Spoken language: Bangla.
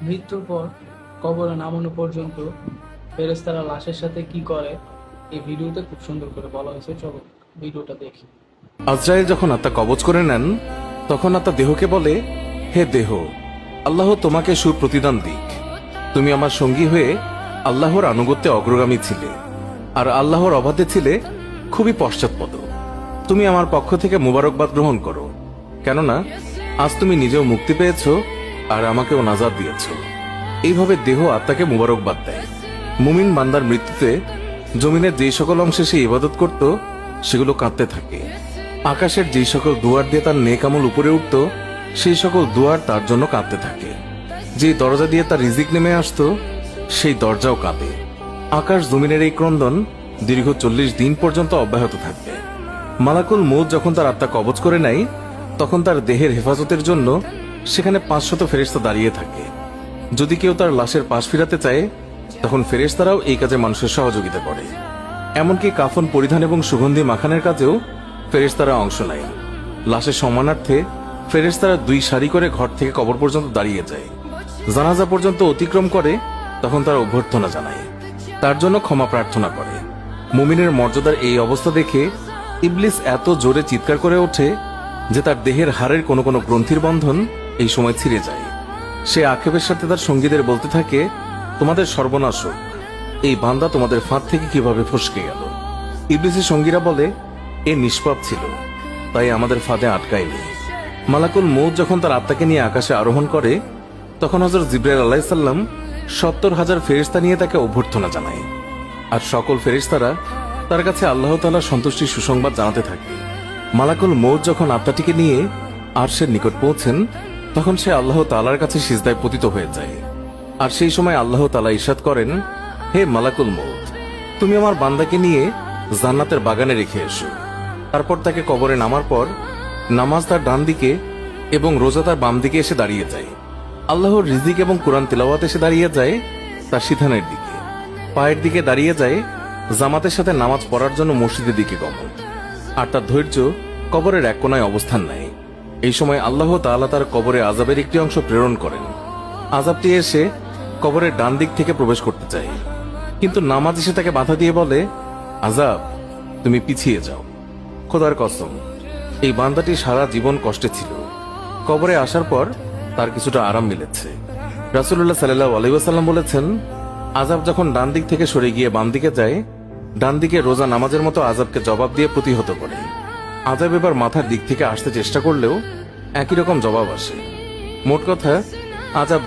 মৃত্যুর পর কবরে নামানো পর্যন্ত ফেরেশতারা লাশের সাথে কি করে এই ভিডিওতে খুব সুন্দর করে বলা হয়েছে। চলো ভিডিওটা দেখি। আজরাইল যখন আত্মা কবজ করে নেন, তখন আত্মা দেহকে বলে, হে দেহ, আল্লাহ তোমাকে সুপ্রতিদান দিক। তুমি আমার সঙ্গী হয়ে আল্লাহর আনুগত্যে অগ্রগামী ছিলে, আর আল্লাহর অবাধে ছিলে খুবই পশ্চাৎপদ। তুমি আমার পক্ষ থেকে মুবারকবাদ গ্রহণ করো, কেননা আজ তুমি নিজেও মুক্তি পেয়েছ আর আমাকেও নাজাত দিয়েছ। এইভাবে দেহ আত্মাকে মুবারকবাদ দেয়। মুমিন বান্দার মৃত্যুতে জমিনের যেই সকল অংশে সে ইবাদত করত সেগুলো কাঁদতে থাকে। আকাশের যেই সকল দুয়ার দিয়ে তার নেক আমল উপরে উঠত সেই সকল দুয়ার তার জন্য কাঁদতে থাকে। যে দরজা দিয়ে তার রিজিক নেমে আসতো সেই দরজাও কাঁদে। আকাশ জমিনের এই ক্রন্দন দীর্ঘ 40 দিন পর্যন্ত অব্যাহত থাকবে। মালাকুল মউত যখন তার আত্মা কবজ করে নেয়, তখন তার দেহের হেফাজতের জন্য সেখানে 500 ফেরেশতা দাঁড়িয়ে থাকে। যদি কেউ তার লাশের পাশ ফিরাতে চায়, তখন ফেরেশতারাও এই কাজে মানুষের সহযোগিতা করে। এমনকি কাফন পরিধান এবং সুগন্ধি মাখানের কাজেও ফেরেশতারা অংশ নেয়। লাশের সম্মানার্থে ফেরেশতারা 2 সারি করে ঘর থেকে কবর পর্যন্ত দাঁড়িয়ে যায়। জানাজা পর্যন্ত অতিক্রম করে, তখন তারা অভ্যর্থনা জানায়, তার জন্য ক্ষমা প্রার্থনা করে। মুমিনের মর্যাদার এই অবস্থা দেখে ইবলিস এত জোরে চিৎকার করে ওঠে যে তার দেহের হাড়ের কোনো কোনো গ্রন্থির বন্ধন এই সময় ছিঁড়ে যায়। সে আক্ষেপের সাথে তার সঙ্গীদের বলতে থাকে, তোমাদের সর্বনাশ হোক, এই বান্দা তোমাদের ফাঁদ থেকে কিভাবে ফসকে গেল। ইবলিসের সঙ্গীরা বলে, এ নিষ্পাপ ছিল, তাই আমাদের ফাঁদে আটকায়নি। মালাকুল মউত যখন তার আত্মাকে নিয়ে আকাশে আরোহণ করে, তখন হযরত জিবরাইল আলাইহিস সালাম 70,000 ফেরেশতা নিয়ে তাকে অভ্যর্থনা জানায়। আর সকল ফেরেশতারা তার কাছে আল্লাহ তাআলার সন্তুষ্টির সুসংবাদ জানাতে থাকে। মালাকুল মউত যখন আত্মাটিকে নিয়ে আরশের নিকট পৌঁছেন, তখন সে আল্লাহ তাআলার কাছে সিজদায় পতিত হয়ে যায়। আর সেই সময় আল্লাহ তাআলা ইরশাদ করেন, হে মালাকুল মউত, তুমি আমার বান্দাকে নিয়ে জান্নাতের বাগানে রেখে এসো। তারপর তাকে কবরে নামার পর নামাজ তার ডান দিকে এবং রোজা তার বাম দিকে এসে দাঁড়িয়ে যায়। আল্লাহর রিজিক এবং কোরআন তেলাওয়াত এসে দাঁড়িয়ে যায় তার সিধানের দিকে। পায়ের দিকে দাঁড়িয়ে যায় জামাতের সাথে নামাজ পড়ার জন্য মসজিদের দিকে গমন। আর তার ধৈর্য কবরের এক কোনায় অবস্থান নেয়। এই সময় আল্লাহ তাআলা তার কবরে আযাবের একটি অংশ প্রেরণ করেন। আযাবটি এসে কবরের ডান দিক থেকে প্রবেশ করতে চায়, কিন্তু নামাজ এসে তাকে বাধা দিয়ে বলে, আযাব, তুমি পিছিয়ে যাও। খোদার কসম, এই বান্দাটি সারা জীবন কষ্টে ছিল। কবরে আসার পর তার কিছুটা আরাম মিলেছে। রাসূলুল্লাহ সাল্লাল্লাহু আলাইহি ওয়াসাল্লাম বলেছেন, আযাব যখন ডান দিক থেকে সরে গিয়ে বাম দিকে যায়, ডান দিকে রোজা নামাজের মতো আযাবকে জবাব দিয়ে প্রতিহত করে। আযাব এবার মাথার দিক থেকে আসতে চেষ্টা করলেও একই রকম জবাব আসে। মোট কথা, আযাব